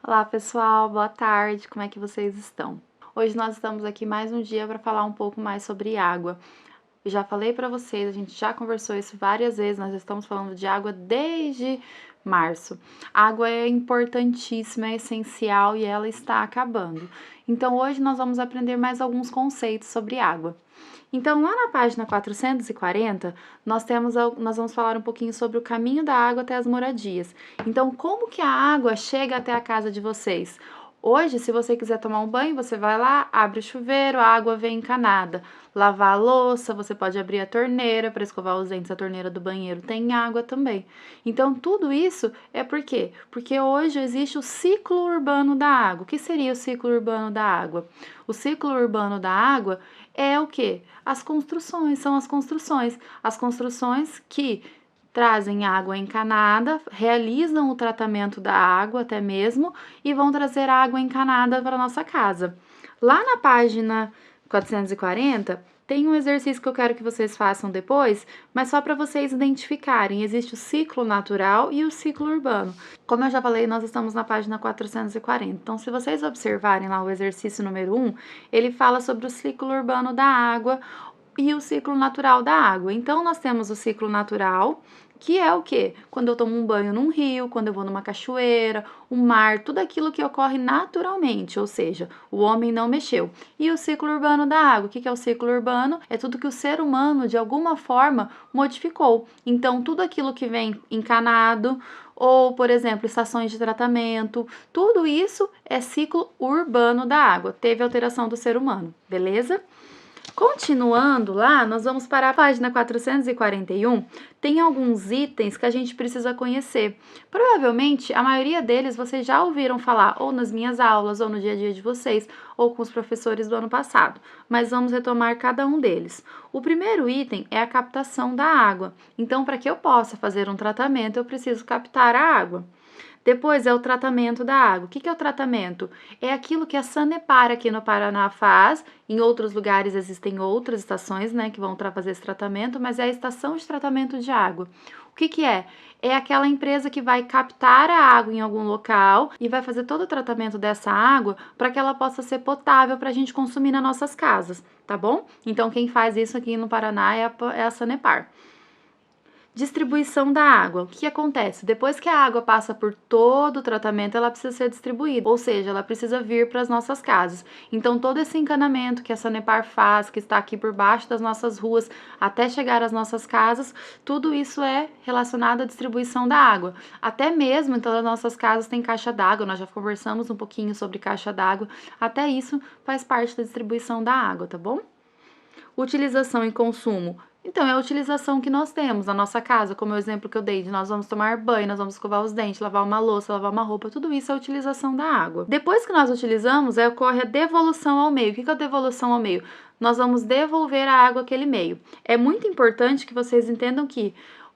Olá pessoal, boa tarde, como é que vocês estão? Hoje nós estamos aqui mais um dia para falar um pouco mais sobre água. Eu já falei para vocês, a gente já conversou isso várias vezes, nós estamos falando de água desde março. A água é importantíssima, é essencial e ela está acabando. Então hoje nós vamos aprender mais alguns conceitos sobre água. Então, lá na página 440, nós vamos falar um pouquinho sobre o caminho da água até as moradias. Então, como que a água chega até a casa de vocês? Hoje, se você quiser tomar um banho, você vai lá, abre o chuveiro, a água vem encanada. Lavar a louça, você pode abrir a torneira para escovar os dentes, a torneira do banheiro tem água também. Então, tudo isso é por quê? Porque hoje existe o ciclo urbano da água. O que seria o ciclo urbano da água? O ciclo urbano da água é o quê? As construções, são as construções. As construções que trazem água encanada, realizam o tratamento da água até mesmo e vão trazer água encanada para a nossa casa. Lá na página 440, tem um exercício que eu quero que vocês façam depois, mas só para vocês identificarem. Existe o ciclo natural e o ciclo urbano. Como eu já falei, nós estamos na página 440. Então, se vocês observarem lá o exercício número 1, ele fala sobre o ciclo urbano da água e o ciclo natural da água. Então, nós temos o ciclo natural, que é o quê? Quando eu tomo um banho num rio, quando eu vou numa cachoeira, um mar, tudo aquilo que ocorre naturalmente, ou seja, o homem não mexeu. E o ciclo urbano da água, o que é o ciclo urbano? É tudo que o ser humano, de alguma forma, modificou. Então, tudo aquilo que vem encanado, ou, por exemplo, estações de tratamento, tudo isso é ciclo urbano da água. Teve alteração do ser humano, beleza? Continuando lá, nós vamos para a página 441. Tem alguns itens que a gente precisa conhecer. Provavelmente, a maioria deles vocês já ouviram falar, ou nas minhas aulas, ou no dia a dia de vocês, ou com os professores do ano passado. Mas vamos retomar cada um deles. O primeiro item é a captação da água. Então, para que eu possa fazer um tratamento, eu preciso captar a água. Depois é o tratamento da água. O que é o tratamento? É aquilo que a Sanepar aqui no Paraná faz. Em outros lugares existem outras estações, né, que vão fazer esse tratamento, mas é a estação de tratamento de água. O que é? É aquela empresa que vai captar a água em algum local e vai fazer todo o tratamento dessa água para que ela possa ser potável para a gente consumir nas nossas casas, tá bom? Então, quem faz isso aqui no Paraná é a Sanepar. Distribuição da água. O que acontece? Depois que a água passa por todo o tratamento, ela precisa ser distribuída, ou seja, ela precisa vir para as nossas casas. Então, todo esse encanamento que a Sanepar faz, que está aqui por baixo das nossas ruas, até chegar às nossas casas, tudo isso é relacionado à distribuição da água. Até mesmo em todas as nossas casas tem caixa d'água, nós já conversamos um pouquinho sobre caixa d'água, até isso faz parte da distribuição da água, tá bom? Utilização e consumo. Então, é a utilização que nós temos na nossa casa, como o exemplo que eu dei, de nós vamos tomar banho, nós vamos escovar os dentes, lavar uma louça, lavar uma roupa, tudo isso é a utilização da água. Depois que nós utilizamos, ocorre a devolução ao meio. O que é a devolução ao meio? Nós vamos devolver a água àquele meio. É muito importante que vocês entendam que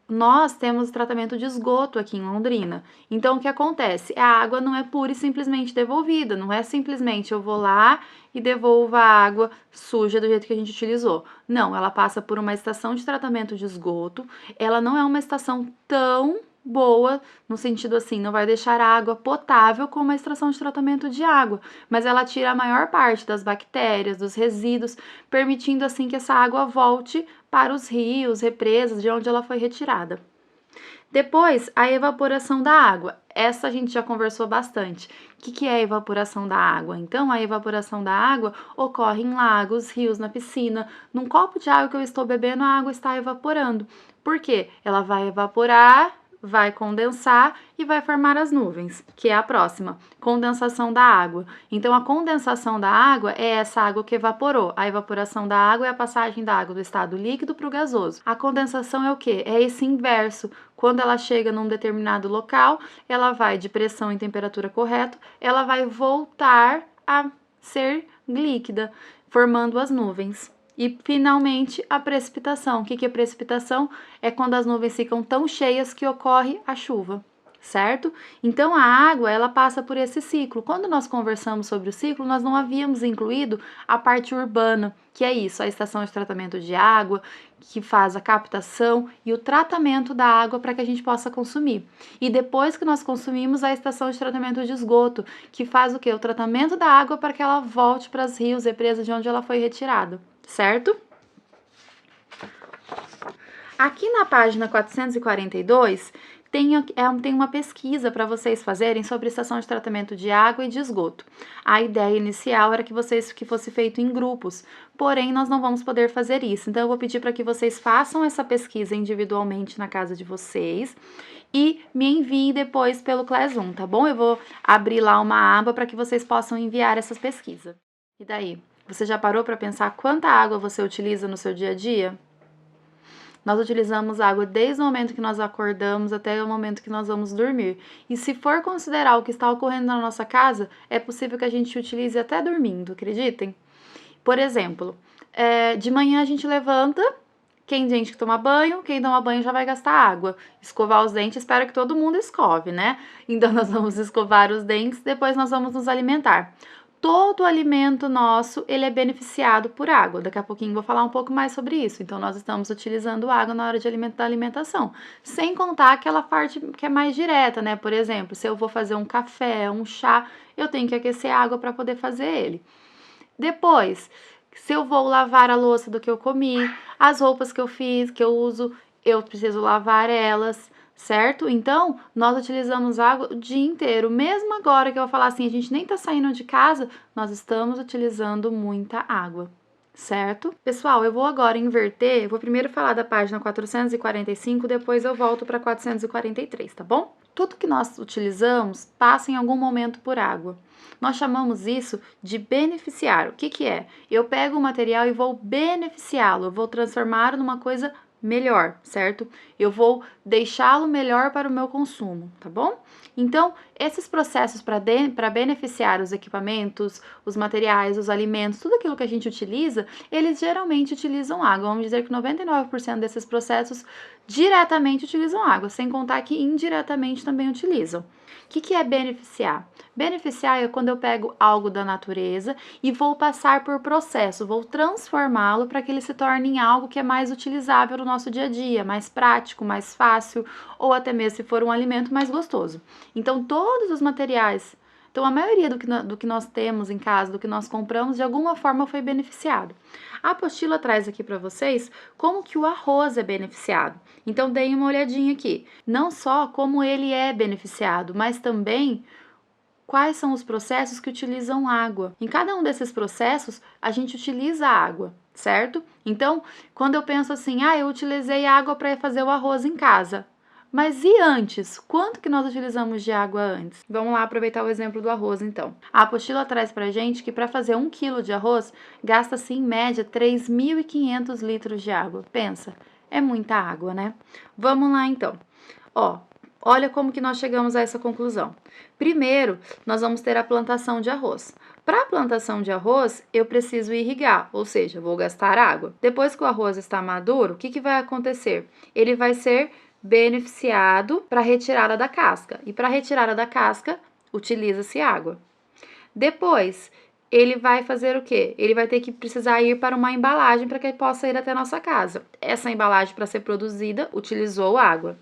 nós temos tratamento de esgoto aqui em Londrina. Então, o que acontece? A água não é pura e simplesmente devolvida, não é simplesmente eu vou lá e devolvo a água suja do jeito que a gente utilizou. Não, ela passa por uma estação de tratamento de esgoto, ela não é uma estação tão boa, no sentido assim, não vai deixar a água potável como a estação de tratamento de água, mas ela tira a maior parte das bactérias, dos resíduos, permitindo assim que essa água volte para os rios, represas, de onde ela foi retirada. Depois, a evaporação da água. Essa a gente já conversou bastante. O que é a evaporação da água? Então, a evaporação da água ocorre em lagos, rios, na piscina. Num copo de água que eu estou bebendo, a água está evaporando. Por quê? Ela vai evaporar, vai condensar e vai formar as nuvens, que é a próxima, condensação da água. Então, a condensação da água é essa água que evaporou. A evaporação da água é a passagem da água do estado líquido para o gasoso. A condensação é o quê? É esse inverso. Quando ela chega num determinado local, ela vai de pressão e temperatura correta, ela vai voltar a ser líquida, formando as nuvens. E, finalmente, a precipitação. O que é precipitação? É quando as nuvens ficam tão cheias que ocorre a chuva. certo? Então, a água, ela passa por esse ciclo. Quando nós conversamos sobre o ciclo, nós não havíamos incluído a parte urbana, que é isso, a estação de tratamento de água, que faz a captação e o tratamento da água para que a gente possa consumir. E depois que nós consumimos, a estação de tratamento de esgoto, que faz o quê? O tratamento da água para que ela volte para os rios, represas de onde ela foi retirada, certo? Aqui na página 442, tem uma pesquisa para vocês fazerem sobre estação de tratamento de água e de esgoto. A ideia inicial era que fosse feito em grupos, porém nós não vamos poder fazer isso. Então eu vou pedir para que vocês façam essa pesquisa individualmente na casa de vocês e me enviem depois pelo Classroom, tá bom? Eu vou abrir lá uma aba para que vocês possam enviar essas pesquisas. E daí? Você já parou para pensar quanta água você utiliza no seu dia a dia? Nós utilizamos água desde o momento que nós acordamos até o momento que nós vamos dormir. E se for considerar o que está ocorrendo na nossa casa, é possível que a gente utilize até dormindo, acreditem? Por exemplo, de manhã a gente levanta, quem gente que toma banho, quem toma banho já vai gastar água. Escovar os dentes, espero que todo mundo escove, né? Então nós vamos escovar os dentes, depois nós vamos nos alimentar. Todo alimento nosso, ele é beneficiado por água. Daqui a pouquinho vou falar um pouco mais sobre isso. Então, nós estamos utilizando água na hora da alimentação. Sem contar aquela parte que é mais direta, né? Por exemplo, se eu vou fazer um café, um chá, eu tenho que aquecer água para poder fazer ele. Depois, se eu vou lavar a louça do que eu comi, as roupas que eu fiz, que eu uso, eu preciso lavar elas, certo? Então, nós utilizamos água o dia inteiro. Mesmo agora que eu vou falar assim, a gente nem tá saindo de casa, nós estamos utilizando muita água, certo? Pessoal, eu vou agora inverter, eu vou primeiro falar da página 445, depois eu volto para 443, tá bom? Tudo que nós utilizamos passa em algum momento por água. Nós chamamos isso de beneficiar. O que que é? Eu pego o material e vou beneficiá-lo, eu vou transformá-lo numa coisa melhor, certo? Eu vou deixá-lo melhor para o meu consumo, tá bom? Então, esses processos para beneficiar os equipamentos, os materiais, os alimentos, tudo aquilo que a gente utiliza, eles geralmente utilizam água. Vamos dizer que 99% desses processos diretamente utilizam água, sem contar que indiretamente também utilizam. O que é beneficiar? Beneficiar é quando eu pego algo da natureza e vou passar por processo, vou transformá-lo para que ele se torne em algo que é mais utilizável no nosso dia a dia, mais prático, mais fácil, ou até mesmo se for um alimento mais gostoso. Então, todos os materiais, então a maioria do que nós temos em casa, do que nós compramos, de alguma forma foi beneficiado. A apostila traz aqui para vocês como que o arroz é beneficiado. Então, deem uma olhadinha aqui. Não só como ele é beneficiado, mas também quais são os processos que utilizam água. Em cada um desses processos, a gente utiliza água, certo? Então, quando eu penso assim, eu utilizei água para fazer o arroz em casa. Mas e antes? Quanto que nós utilizamos de água antes? Vamos lá aproveitar o exemplo do arroz, então. A apostila traz pra gente que para fazer 1 quilo de arroz, gasta-se em média 3.500 litros de água. Pensa, é muita água, né? Vamos lá, então. Olha como que nós chegamos a essa conclusão. Primeiro, nós vamos ter a plantação de arroz. Para a plantação de arroz, eu preciso irrigar, ou seja, vou gastar água. Depois que o arroz está maduro, o que vai acontecer? Ele vai ser beneficiado para retirada da casca. E para retirada da casca, utiliza-se água. Depois, ele vai fazer o quê? Ele vai ter que precisar ir para uma embalagem para que ele possa ir até a nossa casa. Essa embalagem, para ser produzida, utilizou água.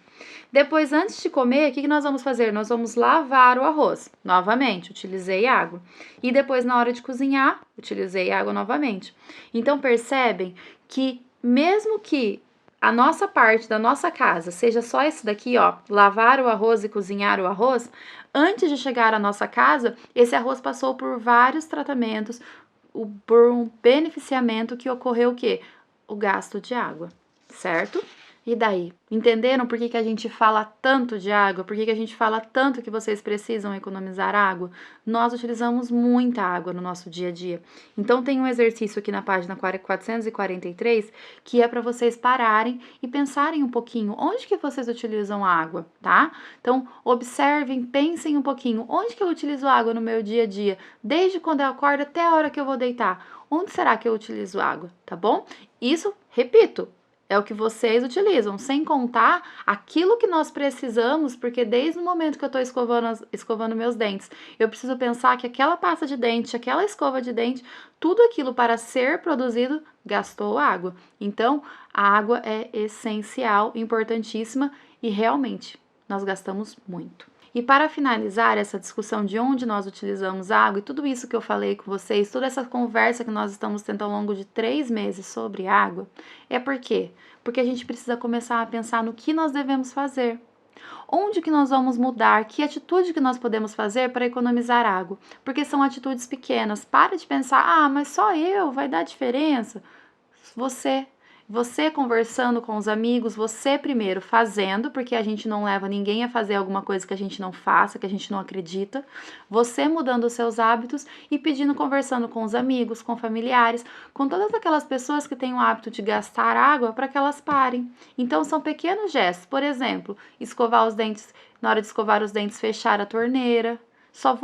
Depois, antes de comer, o que nós vamos fazer? Nós vamos lavar o arroz. Novamente, utilizei água. E depois, na hora de cozinhar, utilizei água novamente. Então, percebem que mesmo que a nossa parte da nossa casa seja só esse daqui, lavar o arroz e cozinhar o arroz, antes de chegar à nossa casa, esse arroz passou por vários tratamentos, por um beneficiamento que ocorreu o quê? O gasto de água, certo? E daí? Entenderam por que a gente fala tanto de água? Por que a gente fala tanto que vocês precisam economizar água? Nós utilizamos muita água no nosso dia a dia. Então, tem um exercício aqui na página 443 que é para vocês pararem e pensarem um pouquinho onde que vocês utilizam água, tá? Então, observem, pensem um pouquinho onde que eu utilizo água no meu dia a dia, desde quando eu acordo até a hora que eu vou deitar. Onde será que eu utilizo água, tá bom? Isso, repito, é o que vocês utilizam, sem contar aquilo que nós precisamos, porque desde o momento que eu estou escovando meus dentes, eu preciso pensar que aquela pasta de dente, aquela escova de dente, tudo aquilo para ser produzido gastou água. Então, a água é essencial, importantíssima e realmente nós gastamos muito. E para finalizar essa discussão de onde nós utilizamos água e tudo isso que eu falei com vocês, toda essa conversa que nós estamos tendo ao longo de 3 meses sobre água, é por quê? Porque a gente precisa começar a pensar no que nós devemos fazer. Onde que nós vamos mudar? Que atitude que nós podemos fazer para economizar água? Porque são atitudes pequenas. Para de pensar, mas só eu, vai dar diferença. Você conversando com os amigos, você primeiro fazendo, porque a gente não leva ninguém a fazer alguma coisa que a gente não faça, que a gente não acredita. Você mudando os seus hábitos e pedindo, conversando com os amigos, com familiares, com todas aquelas pessoas que têm o hábito de gastar água para que elas parem. Então são pequenos gestos, por exemplo, escovar os dentes, na hora de escovar os dentes, fechar a torneira. Só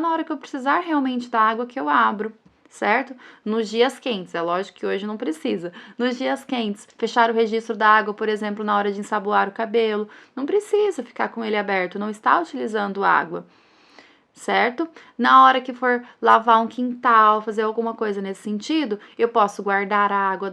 na hora que eu precisar realmente da água que eu abro. Certo? Nos dias quentes, é lógico que hoje não precisa. Nos dias quentes, fechar o registro da água, por exemplo, na hora de ensaboar o cabelo, não precisa ficar com ele aberto, não está utilizando água, certo? Na hora que for lavar um quintal, fazer alguma coisa nesse sentido, eu posso guardar a água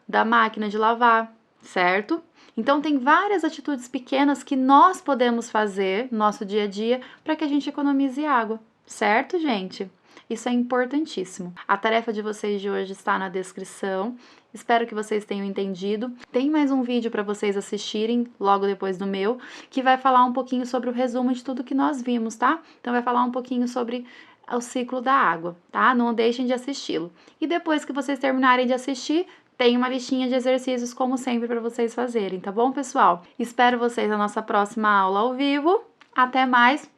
da máquina de lavar, certo? Então, tem várias atitudes pequenas que nós podemos fazer no nosso dia a dia para que a gente economize água, certo, gente? Isso é importantíssimo. A tarefa de vocês de hoje está na descrição. Espero que vocês tenham entendido. Tem mais um vídeo para vocês assistirem logo depois do meu, que vai falar um pouquinho sobre o resumo de tudo que nós vimos, tá? Então vai falar um pouquinho sobre o ciclo da água, tá? Não deixem de assisti-lo. E depois que vocês terminarem de assistir, tem uma listinha de exercícios, como sempre, para vocês fazerem, tá bom, pessoal? Espero vocês na nossa próxima aula ao vivo. Até mais,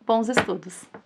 bons estudos!